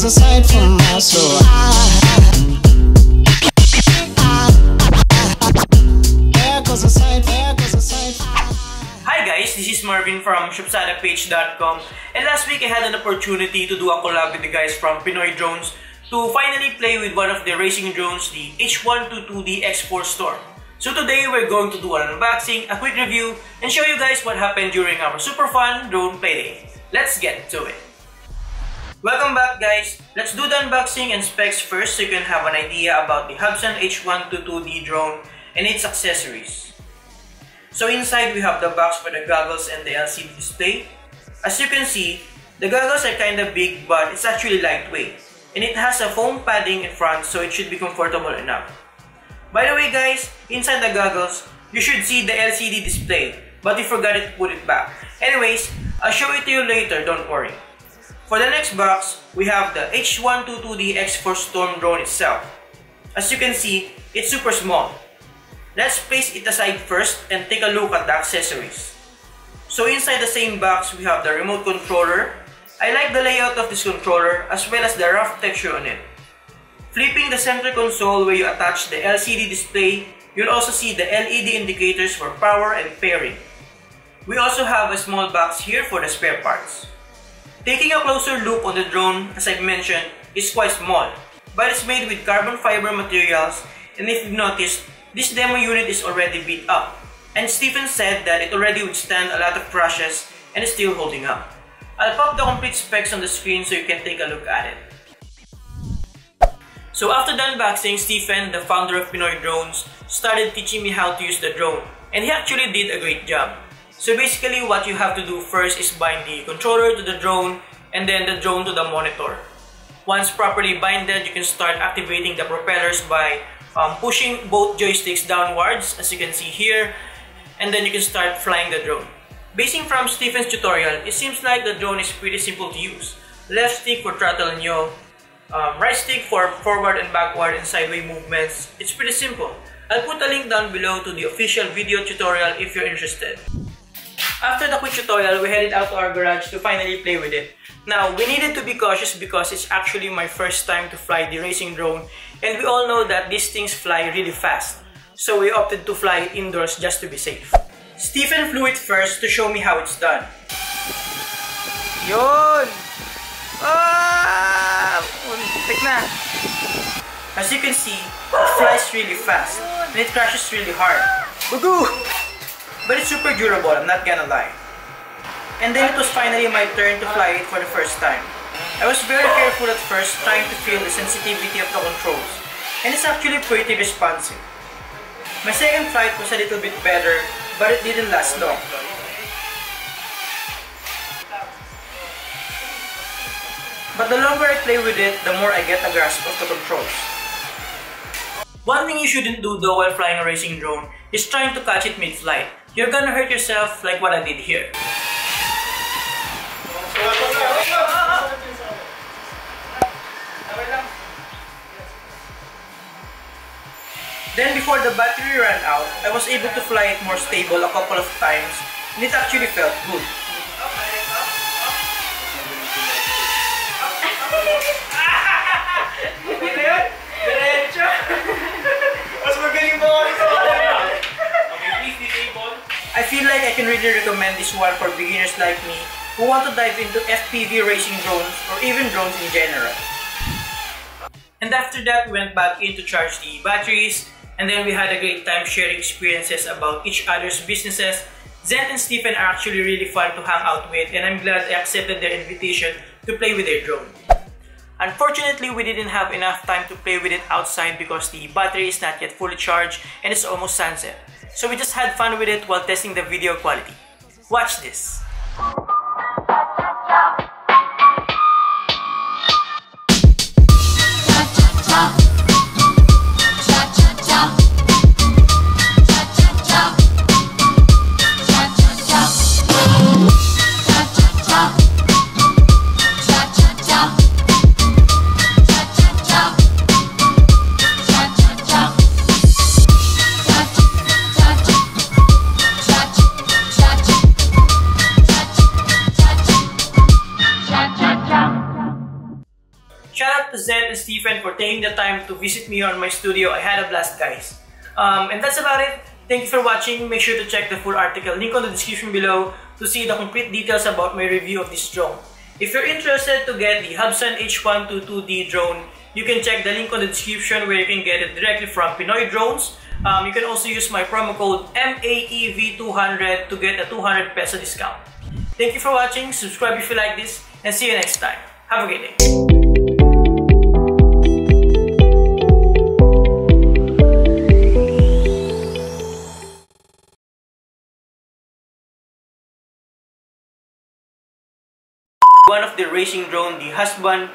a sight for my soul. Hi guys, this is Marvin from Hubsan and last week I had an opportunity to do a collab with the guys from Pinoy Drones to finally play with one of the racing drones, the H122D X4 Storm. So today we're going to do an unboxing, a quick review, and show you guys what happened during our super fun drone playday. Let's get to it. Welcome back guys. Let's do the unboxing and specs first so you can have an idea about the Hubsan H122D drone and its accessories. So inside we have the box for the goggles and the LCD display. As you can see, the goggles are kinda big but it's actually lightweight. And it has a foam padding in front so it should be comfortable enough. By the way guys, inside the goggles, you should see the LCD display, but we forgot to put it back. Anyways, I'll show it to you later, don't worry. For the next box, we have the H122D X4 Storm drone itself. As you can see, it's super small. Let's place it aside first and take a look at the accessories. So inside the same box, we have the remote controller. I like the layout of this controller as well as the rough texture on it. Flipping the center console where you attach the LCD display, you'll also see the LED indicators for power and pairing. We also have a small box here for the spare parts. Taking a closer look on the drone, as I've mentioned, is quite small, but it's made with carbon fiber materials, and if you've noticed, this demo unit is already beat up, and Stephen said that it already withstand a lot of crashes and is still holding up. I'll pop the complete specs on the screen so you can take a look at it. So after the unboxing, Stephen, the founder of Pinoy Drones, started teaching me how to use the drone, and he actually did a great job. So basically what you have to do first is bind the controller to the drone and then the drone to the monitor. Once properly binded, you can start activating the propellers by pushing both joysticks downwards, as you can see here, and then you can start flying the drone. Basing from Stephen's tutorial, it seems like the drone is pretty simple to use. Left stick for throttle and yaw, right stick for forward and backward and sideway movements. It's pretty simple. I'll put a link down below to the official video tutorial if you're interested. After the quick tutorial, we headed out to our garage to finally play with it. Now, we needed to be cautious because it's actually my first time to fly the racing drone, and we all know that these things fly really fast. So we opted to fly it indoors just to be safe. Stephen flew it first to show me how it's done. Yun! Ah! Untik na! As you can see, it flies really fast and it crashes really hard. Woohoo! But it's super durable, I'm not gonna lie. And then it was finally my turn to fly it for the first time. I was very careful at first, trying to feel the sensitivity of the controls, and it's actually pretty responsive. My second flight was a little bit better, but it didn't last long. But the longer I play with it, the more I get a grasp of the controls. One thing you shouldn't do though while flying a racing drone is trying to catch it mid-flight. You're gonna hurt yourself like what I did here. Then before the battery ran out, I was able to fly it more stable a couple of times and it actually felt good. I feel like I can really recommend this one for beginners like me who want to dive into FPV racing drones or even drones in general. And after that, we went back in to charge the batteries, and then we had a great time sharing experiences about each other's businesses. Zent and Stephen are actually really fun to hang out with, and I'm glad I accepted their invitation to play with their drone. Unfortunately, we didn't have enough time to play with it outside because the battery is not yet fully charged and it's almost sunset. So we just had fun with it while testing the video quality. Watch this! taking the time to visit me on my studio. I had a blast, guys. And that's about it. Thank you for watching. Make sure to check the full article, link on the description below, to see the complete details about my review of this drone. If you're interested to get the Hubsan H122D drone, you can check the link on the description where you can get it directly from Pinoy Drones. You can also use my promo code MAEV200 to get a 200 peso discount. Thank you for watching. Subscribe if you like this, and see you next time. Have a great day. One of the racing drone, the husband